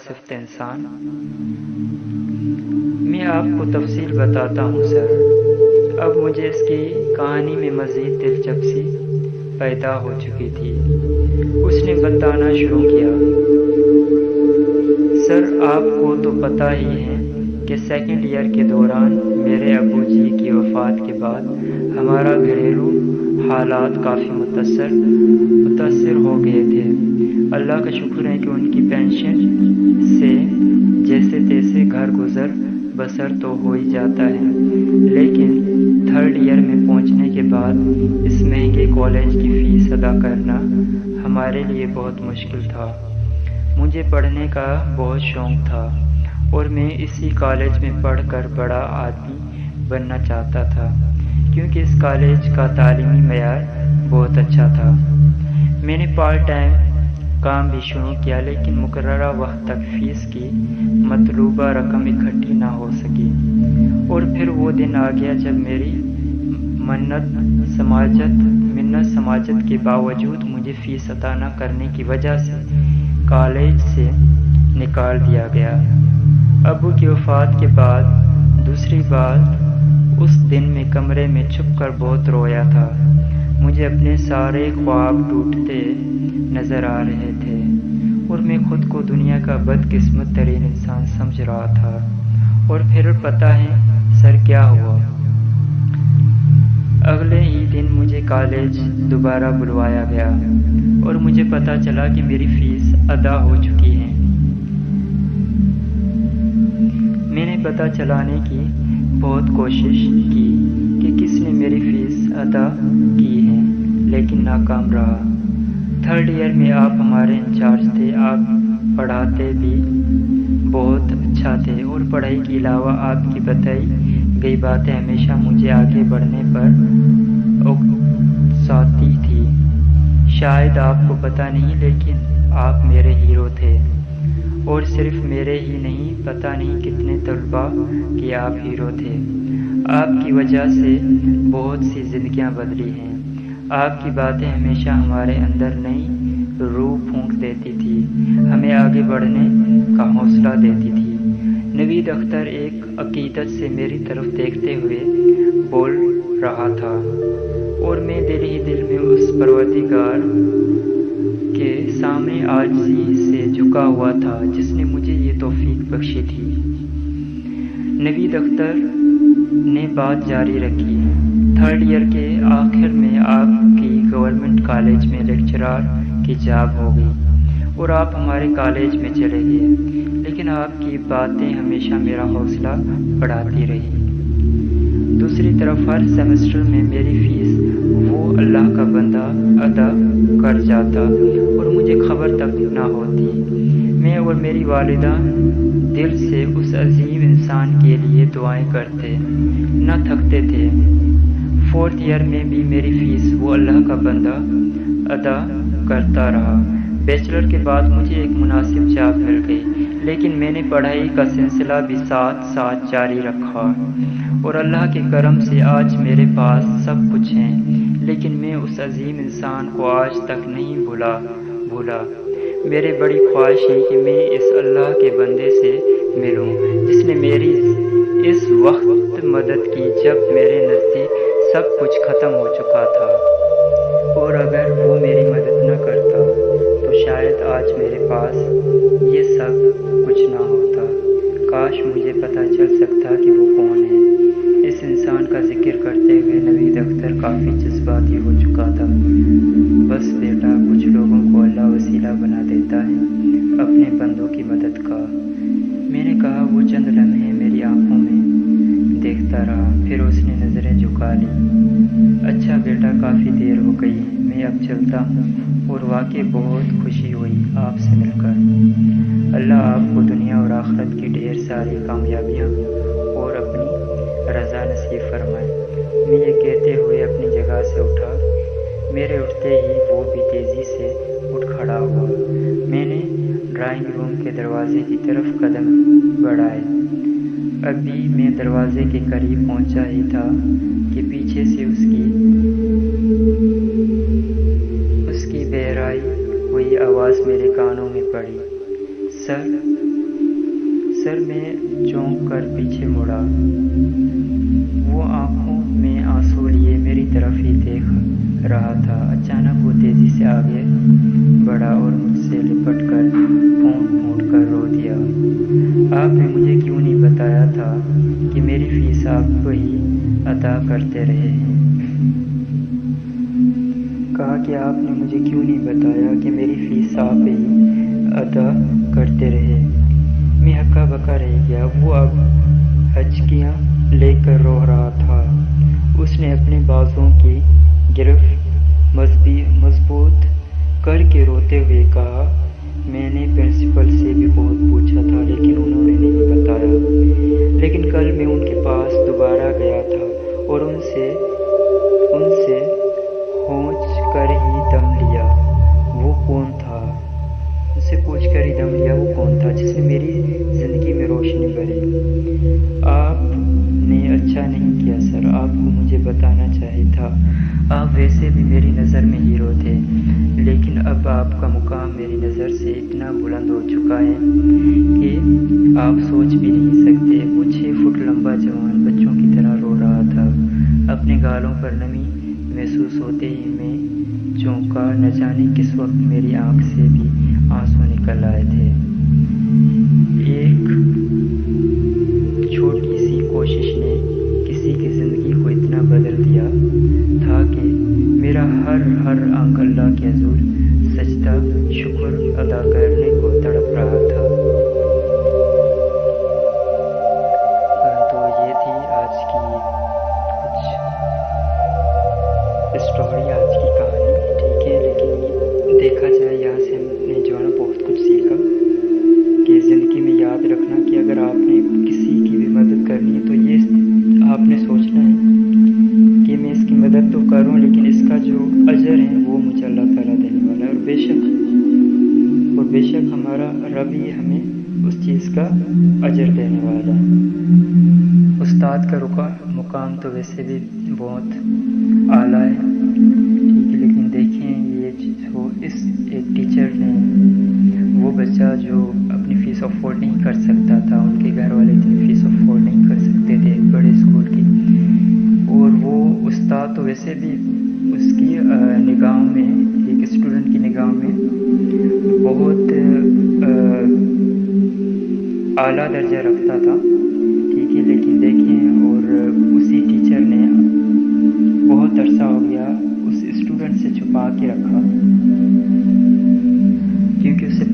صفت انسان۔ میں آپ کو تفصیل بتاتا ہوں سر۔ اب مجھے اس کی کہانی میں مزید دلچسپی پیدا ہو چکی تھی۔ اس نے بتانا شروع کیا، سر آپ کو تو پتہ ہی ہے کہ سیکنڈ ایئر کے دوران میرے ابو جی کی وفات کے بعد ہمارا گھریلو حالات کافی متاثر ہو گئے تھے۔ اللہ کا شکر ہے کہ ان کی پینشن سے جیسے تیسے گھر گزر بسر تو ہو ہی جاتا ہے، لیکن تھرڈ ایئر میں پہنچنے کے بعد اس مہنگے کالج کی فیس ادا کرنا ہمارے لیے بہت مشکل تھا۔ مجھے پڑھنے کا بہت شوق تھا اور میں اسی کالج میں پڑھ کر بڑا آدمی بننا چاہتا تھا، کیونکہ اس کالج کا تعلیمی معیار بہت اچھا تھا۔ میں نے پارٹ ٹائم کام بھی شروع کیا، لیکن مقررہ وقت تک فیس کی مطلوبہ رقم اکٹھی نہ ہو سکی، اور پھر وہ دن آ گیا جب میری منت سماجت کے باوجود مجھے فیس ادا نہ کرنے کی وجہ سے کالج سے نکال دیا گیا۔ ابو کی وفات کے بعد دوسری بات، اس دن میں کمرے میں چھپ کر بہت رویا تھا۔ مجھے اپنے سارے خواب ٹوٹتے نظر آ رہے تھے اور میں خود کو دنیا کا بدقسمت ترین انسان سمجھ رہا تھا۔ اور پھر پتہ ہے سر کیا ہوا؟ اگلے ہی دن مجھے کالج دوبارہ بلوایا گیا اور مجھے پتہ چلا کہ میری فیس ادا ہو چکی ہے۔ میں نے پتہ چلانے کی بہت کوشش کی کہ کس نے میری فیس ادا کی ہے، لیکن ناکام رہا۔ تھرڈ ایئر میں آپ ہمارے انچارج تھے۔ آپ پڑھاتے بھی بہت اچھا تھے اور پڑھائی کے علاوہ آپ کی بتائی گئی باتیں ہمیشہ مجھے آگے بڑھنے پر اکساتی تھی۔ شاید آپ کو پتہ نہیں، لیکن آپ میرے ہیرو تھے، اور صرف میرے ہی نہیں، پتہ نہیں کتنے طلباء کے آپ ہیرو تھے۔ آپ کی وجہ سے بہت سی زندگیاں بدلی ہیں۔ آپ کی باتیں ہمیشہ ہمارے اندر نئی روح پھونک دیتی تھی، ہمیں آگے بڑھنے کا حوصلہ دیتی تھی۔ نوید اختر ایک عقیدت سے میری طرف دیکھتے ہوئے بول رہا تھا، اور میں دل ہی دل میں اس پروردگار کے سامنے عاجزی سے جھکا ہوا تھا جس نے مجھے یہ توفیق بخشی تھی۔ نوید اختر نے بات جاری رکھی، تھرڈ ایئر کے آخر میں آپ کی گورنمنٹ کالج میں لیکچرار کی جاب ہو گئی اور آپ ہمارے کالج میں چلے گئے، لیکن آپ کی باتیں ہمیشہ میرا حوصلہ بڑھاتی رہی۔ دوسری طرف ہر سیمسٹر میں میری فیس وہ اللہ کا بندہ ادا کر جاتا اور مجھے خبر تک نہ ہوتی۔ میں اور میری والدہ دل سے اس عظیم انسان کے لیے دعائیں کرتے نہ تھکتے تھے۔ فورتھ ایئر میں بھی میری فیس وہ اللہ کا بندہ ادا کرتا رہا۔ بیچلر کے بعد مجھے ایک مناسب جاب مل گئی، لیکن میں نے پڑھائی کا سلسلہ بھی ساتھ جاری رکھا، اور اللہ کے کرم سے آج میرے پاس سب کچھ ہے، لیکن میں اس عظیم انسان کو آج تک نہیں بھولا۔ میری بڑی خواہش ہے کہ میں اس اللہ کے بندے سے ملوں جس نے میری اس وقت مدد کی جب میرے نزدیک سب کچھ ختم ہو چکا تھا، اور اگر وہ میری مدد نہ کرتا تو شاید آج میرے پاس یہ سب کچھ نہ ہوتا۔ کاش مجھے پتہ چل سکتا کہ وہ کون ہے۔ اس انسان کا ذکر کرتے ہوئے نوید اختر کافی جذباتی ہو چکا تھا۔ بس بیٹا، کچھ لوگوں کو اللہ وسیلہ بنا دیتا ہے اپنے بندوں کی مدد کا۔ میں نے کہا۔ وہ چند لمحے میری آنکھوں میں دیکھتا رہا، پھر اس نے نظریں جھکا لی۔ اچھا بیٹا، کافی دیر ہو گئی ہے، میں اب چلتا ہوں، اور واقعی بہت خوشی ہوئی آپ سے مل کر۔ اللہ آپ کو دنیا اور آخرت کی ڈھیر ساری کامیابیاں اور اپنی رضا نصیب فرمائے۔ میں یہ کہتے ہوئے اپنی جگہ سے اٹھا۔ میرے اٹھتے ہی وہ بھی تیزی سے اٹھ کھڑا ہوا۔ میں نے ڈرائنگ روم کے دروازے کی طرف قدم بڑھائے۔ ابھی میں دروازے کے قریب پہنچا ہی تھا کہ پیچھے سے اس کی بہرائی ہوئی آواز میرے کانوں میں پڑی۔ سر سر میں چونک کر پیچھے مڑا۔ وہ آنکھوں میں آنسو لیے میری طرف ہی دیکھ رہا تھا۔ اچانک وہ تیزی سے آگے بڑھا اور مجھ سے لپٹ کر پھونٹ پھونٹ کر رو دیا۔ آپ نے مجھے کیوں نہیں بتایا تھا کہ میری فیس آپ ہی ادا کرتے رہے ہیں؟ کہا کہ آپ نے مجھے کیوں نہیں بتایا کہ میری فیس آپ ہی ادا کرتے رہے؟ میں ہکا بکا رہ گیا۔ وہ اب ہچکیاں لے کر رو رہا تھا۔ اس نے اپنے بازوؤں کی گرفت مضبوط کر کے روتے ہوئے کہا، میں نے پرنسپل سے بھی بہت پوچھا تھا لیکن انہوں نے نہیں بتایا۔ لیکن کل میں ان کے پاس دوبارہ گیا تھا اور ان سے ہونچ کر ہی دم لیا۔ وہ کون تھا؟ ان سے پوچھ کر ہی دم لیا۔ وہ کون تھا جس نے میری زندگی میں روشنی بھری؟ آپ نے اچھا نہیں کیا سر، آپ کو مجھے بتانا چاہیے تھا۔ آپ ویسے بھی میری نظر میں ہیرو تھے، لیکن اب آپ کا مقام میری نظر سے اتنا بلند ہو چکا ہے کہ آپ سوچ بھی نہیں سکتے۔ وہ 6 فٹ لمبا جوان بچوں کی طرح رو رہا تھا۔ اپنے گالوں پر نمی محسوس ہوتے ہی میں چونکا۔ نہ جانے کس وقت میری آنکھ سے بھی آنسو نکل آئے تھے۔ ایک چھوٹی سی کوشش نے کسی کی زندگی کو اتنا بدل دیا تھا کہ میرا ہر انگ اللہ کے حضور سجدہ شکر ادا کرنے کو تڑپ رہا تھا۔ تو یہ تھی آج کی کچھ اسٹوری، آج کی کہانی، ٹھیک ہے۔ لیکن دیکھا جائے یہاں سے ہم نے جو ہے نا بہت کچھ سیکھا کہ زندگی میں یاد رکھنا کہ اگر آپ نے کسی کی بھی مدد کرنی ہے تو یہ آپ نے سوچنا ہے کہ میں اس کی مدد تو کروں لیکن اس کا جو اجر ہے وہ مجھے اللہ تعالیٰ دینے والا ہے، اور بے شک ہمارا رب ہی ہمیں اس چیز کا اجر دینے والا ہے۔ استاد کا مقام تو ویسے بھی بہت اعلیٰ ہے، ٹھیک ہے، لیکن دیکھیں یہ جو ایک ٹیچر نے، وہ بچہ جو اپنی فیس افورڈ نہیں کر سکتا تھا، ان کے گھر والے اتنی فیس افورڈ نہیں کر سکتے تھے ایک بڑے اسکول کی، اور وہ استاد تو ویسے بھی اس کی نگاہوں میں، ایک اسٹوڈنٹ کی نگاہوں میں بہت اعلیٰ درجہ رکھتا تھا، ٹھیک ہے، لیکن دیکھیں اور اسی ٹیچر نے بہت عرصہ ہو گیا اس اسٹوڈنٹ سے چھپا کے رکھا، کیونکہ اسے